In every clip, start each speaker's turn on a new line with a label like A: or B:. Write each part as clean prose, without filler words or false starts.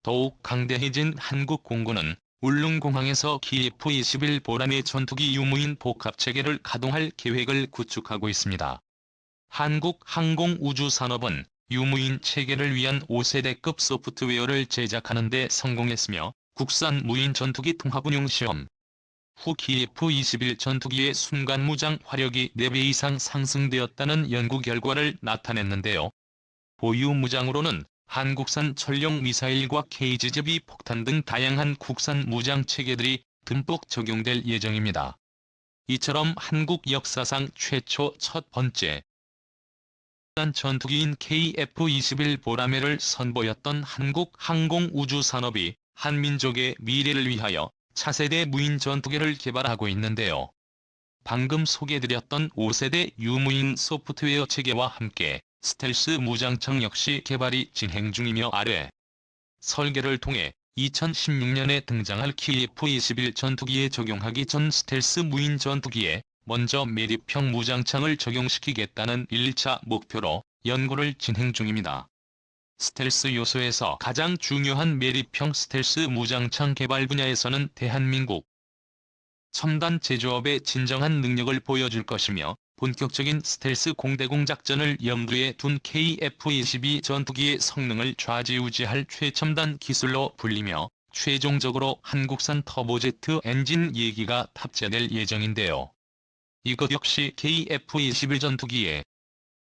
A: 더욱 강대해진 한국 공군은 울릉공항에서 KF-21 보람의 전투기 유무인 복합체계를 가동할 계획을 구축하고 있습니다. 한국항공우주산업은 유무인 체계를 위한 5세대급 소프트웨어를 제작하는 데 성공했으며 국산 무인 전투기 통합운용 시험 후 KF-21 전투기의 순간무장 화력이 4배 이상 상승되었다는 연구 결과를 나타냈는데요. 보유 무장으로는 한국산 전령 미사일과 KG제비 폭탄 등 다양한 국산 무장 체계들이 듬뿍 적용될 예정입니다. 이처럼 한국 역사상 최초 첫 번째 국산 전투기인 KF-21 보라매를 선보였던 한국 항공우주산업이 한민족의 미래를 위하여 차세대 무인 전투기를 개발하고 있는데요. 방금 소개드렸던 5세대 유무인 소프트웨어 체계와 함께 스텔스 무장청 역시 개발이 진행 중이며 아래 설계를 통해 2016년에 등장할 KF-21 전투기에 적용하기 전 스텔스 무인 전투기에 먼저 매립형 무장창을 적용시키겠다는 1차 목표로 연구를 진행 중입니다. 스텔스 요소에서 가장 중요한 매립형 스텔스 무장창 개발 분야에서는 대한민국 첨단 제조업의 진정한 능력을 보여줄 것이며 본격적인 스텔스 공대공 작전을 염두에 둔 KF-22 전투기의 성능을 좌지우지할 최첨단 기술로 불리며 최종적으로 한국산 터보제트 엔진 예기가 탑재될 예정인데요. 이것 역시 KF-21 전투기에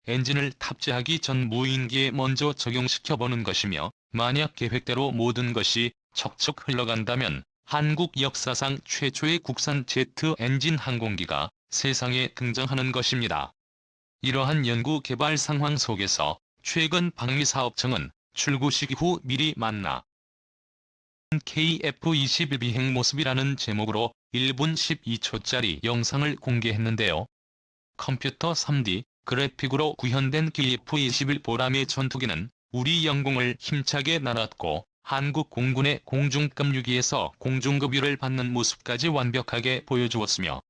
A: 엔진을 탑재하기 전 무인기에 먼저 적용시켜보는 것이며 만약 계획대로 모든 것이 척척 흘러간다면 한국 역사상 최초의 국산 제트 엔진 항공기가 세상에 등장하는 것입니다. 이러한 연구 개발 상황 속에서 최근 방위사업청은 출고 시기 후 미리 만나 KF-21 비행 모습이라는 제목으로 1분 12초짜리 영상을 공개했는데요. 컴퓨터 3D 그래픽으로 구현된 KF-21 보람의 전투기는 우리 영공을 힘차게 날았고 한국 공군의 공중급유기에서 공중급유를 받는 모습까지 완벽하게 보여주었으며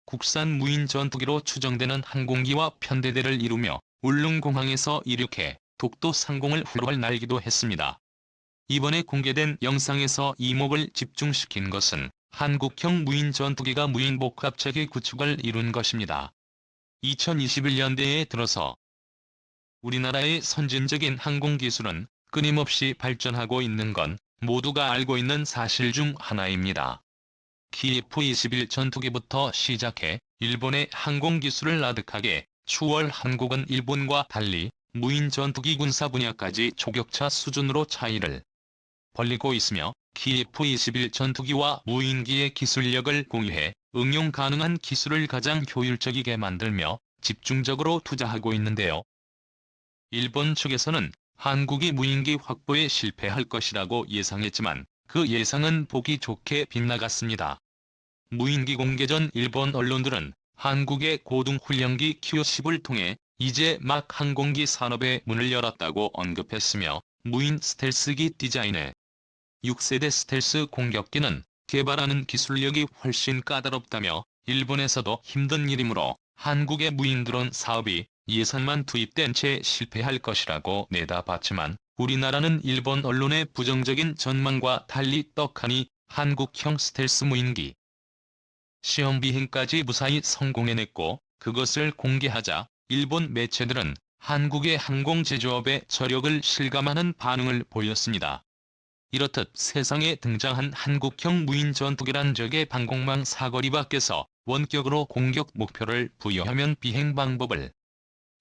A: 국산 무인 전투기로 추정되는 항공기와 편대대를 이루며 울릉공항에서 이륙해 독도 상공을 활활 날기도 했습니다. 이번에 공개된 영상에서 이목을 집중시킨 것은 한국형 무인 전투기가 무인 복합체계 구축을 이룬 것입니다. 2021년대에 들어서 우리나라의 선진적인 항공기술은 끊임없이 발전하고 있는 건 모두가 알고 있는 사실 중 하나입니다. KF-21 전투기부터 시작해 일본의 항공기술을 아득하게 추월 한국은 일본과 달리 무인 전투기 군사 분야까지 초격차 수준으로 차이를 벌리고 있으며 KF-21 전투기와 무인기의 기술력을 공유해 응용 가능한 기술을 가장 효율적이게 만들며 집중적으로 투자하고 있는데요. 일본 측에서는 한국이 무인기 확보에 실패할 것이라고 예상했지만 그 예상은 보기 좋게 빗나갔습니다. 무인기 공개 전 일본 언론들은 한국의 고등훈련기 Q-10을 통해 이제 막 항공기 산업의 문을 열었다고 언급했으며 무인 스텔스기 디자인에 6세대 스텔스 공격기는 개발하는 기술력이 훨씬 까다롭다며 일본에서도 힘든 일이므로 한국의 무인 드론 사업이 예산만 투입된 채 실패할 것이라고 내다봤지만 우리나라는 일본 언론의 부정적인 전망과 달리 떡하니 한국형 스텔스 무인기 시험 비행까지 무사히 성공해냈고 그것을 공개하자 일본 매체들은 한국의 항공 제조업의 저력을 실감하는 반응을 보였습니다. 이렇듯 세상에 등장한 한국형 무인 전투기란 적의 방공망 사거리 밖에서 원격으로 공격 목표를 부여하면 비행 방법을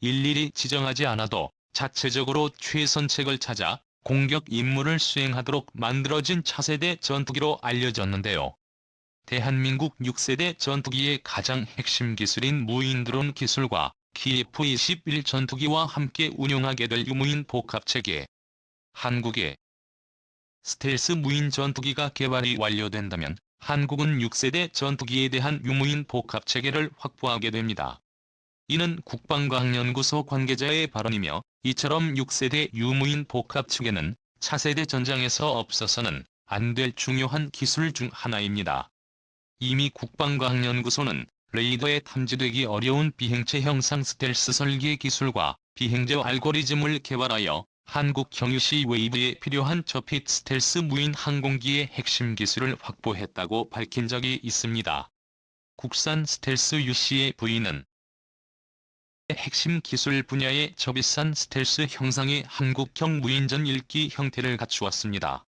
A: 일일이 지정하지 않아도 자체적으로 최선책을 찾아 공격 임무를 수행하도록 만들어진 차세대 전투기로 알려졌는데요. 대한민국 6세대 전투기의 가장 핵심 기술인 무인 드론 기술과 KF-21 전투기와 함께 운용하게 될 유무인 복합체계 한국의 스텔스 무인 전투기가 개발이 완료된다면 한국은 6세대 전투기에 대한 유무인 복합체계를 확보하게 됩니다. 이는 국방과학연구소 관계자의 발언이며 이처럼 6세대 유무인 복합체계는 차세대 전장에서 없어서는 안 될 중요한 기술 중 하나입니다. 이미 국방과학연구소는 레이더에 탐지되기 어려운 비행체 형상 스텔스 설계 기술과 비행제 알고리즘을 개발하여 한국 경유시 웨이브에 필요한 저핏 스텔스 무인 항공기의 핵심 기술을 확보했다고 밝힌 적이 있습니다. 국산 스텔스 UC의 부인은 핵심 기술 분야의 저비싼 스텔스 형상의 한국형 무인전 1기 형태를 갖추었습니다.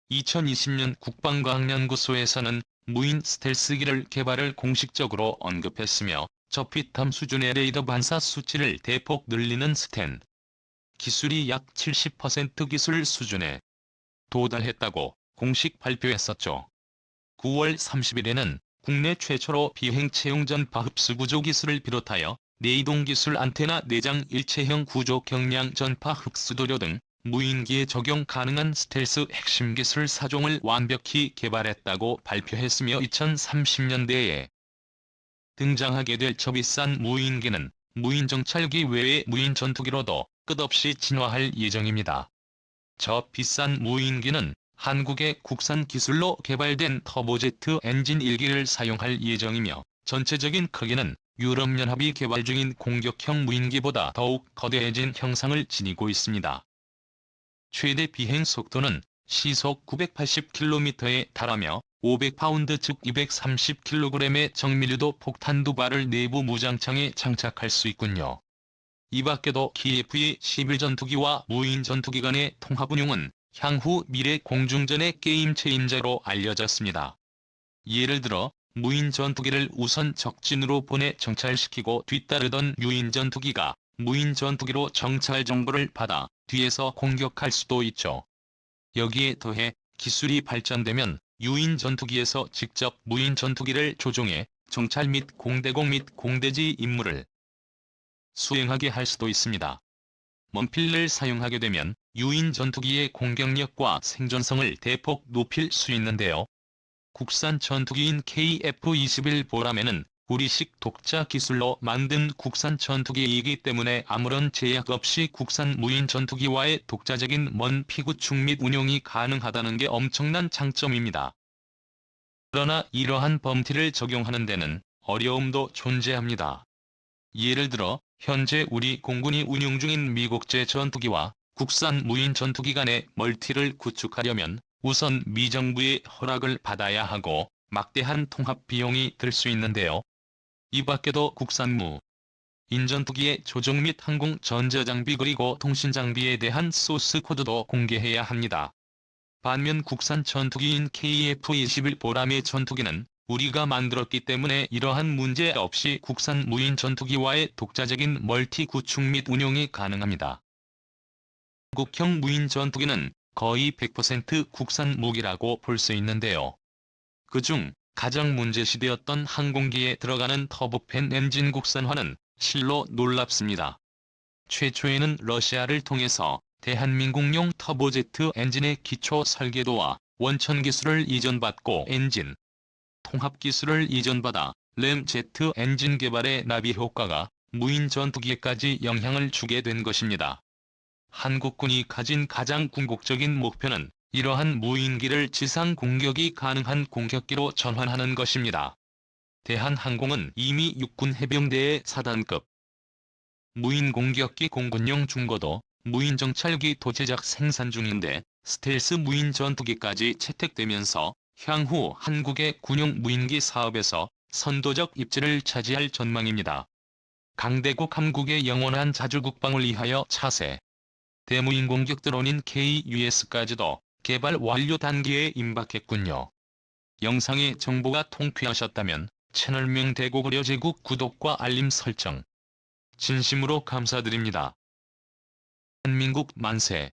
A: 2020년 국방과학연구소에서는 무인 스텔스기를 개발을 공식적으로 언급했으며 저핏함 수준의 레이더 반사 수치를 대폭 늘리는 스텐 기술이 약 70% 기술 수준에 도달했다고 공식 발표했었죠. 9월 30일에는 국내 최초로 비행 채용 전파 흡수 구조 기술을 비롯하여 내이동 기술 안테나 내장 일체형 구조 경량 전파 흡수 도료 등 무인기에 적용 가능한 스텔스 핵심 기술 4종을 완벽히 개발했다고 발표했으며 2030년대에 등장하게 될 저비싼 무인기는 무인 정찰기 외의 무인 전투기로도 끝없이 진화할 예정입니다. 저 비싼 무인기는 한국의 국산 기술로 개발된 터보제트 엔진 1기를 사용할 예정이며 전체적인 크기는 유럽연합이 개발 중인 공격형 무인기보다 더욱 거대해진 형상을 지니고 있습니다. 최대 비행 속도는 시속 980km에 달하며 500파운드 즉 230kg의 정밀유도 폭탄 2발을 내부 무장창에 장착할 수 있군요. 이 밖에도 KF-21 전투기와 무인 전투기 간의 통합 운용은 향후 미래 공중전의 게임 체인저로 알려졌습니다. 예를 들어 무인 전투기를 우선 적진으로 보내 정찰시키고 뒤따르던 유인 전투기가 무인 전투기로 정찰 정보를 받아 뒤에서 공격할 수도 있죠. 여기에 더해 기술이 발전되면 유인 전투기에서 직접 무인 전투기를 조종해 정찰 및 공대공 및 공대지 임무를 수행하게 할 수도 있습니다. 먼필을 사용하게 되면 유인 전투기의 공격력과 생존성을 대폭 높일 수 있는데요. 국산 전투기인 KF-21 보람에는 우리식 독자 기술로 만든 국산 전투기이기 때문에 아무런 제약 없이 국산 무인 전투기와의 독자적인 먼 피구축 및 운용이 가능하다는 게 엄청난 장점입니다. 그러나 이러한 범티를 적용하는 데는 어려움도 존재합니다. 예를 들어 현재 우리 공군이 운용 중인 미국제 전투기와 국산 무인 전투기 간의 멀티를 구축하려면 우선 미 정부의 허락을 받아야 하고 막대한 통합 비용이 들 수 있는데요. 이 밖에도 국산 무인 전투기의 조종 및 항공 전자장비 그리고 통신장비에 대한 소스 코드도 공개해야 합니다. 반면 국산 전투기인 KF-21 보람의 전투기는 우리가 만들었기 때문에 이러한 문제 없이 국산 무인 전투기와의 독자적인 멀티 구축 및 운용이 가능합니다. 한국형 무인 전투기는 거의 100% 국산 무기라고 볼 수 있는데요. 그중 가장 문제시되었던 항공기에 들어가는 터보팬 엔진 국산화는 실로 놀랍습니다. 최초에는 러시아를 통해서 대한민국용 터보제트 엔진의 기초 설계도와 원천 기술을 이전받고 엔진 통합 기술을 이전받아 램제트 엔진 개발의 나비 효과가 무인 전투기에까지 영향을 주게 된 것입니다. 한국군이 가진 가장 궁극적인 목표는 이러한 무인기를 지상 공격이 가능한 공격기로 전환하는 것입니다. 대한항공은 이미 육군 해병대의 4단급 무인 공격기 공군용 중고도 무인 정찰기 도제작 생산 중인데 스텔스 무인 전투기까지 채택되면서 향후 한국의 군용 무인기 사업에서 선도적 입지를 차지할 전망입니다. 강대국 함국의 영원한 자주국방을 위하여 차세 대무인 공격 드론인 KUS까지도 개발 완료 단계에 임박했군요. 영상의 정보가 통쾌하셨다면 채널명 대고구려 제국 구독과 알림 설정 진심으로 감사드립니다. 대한민국 만세.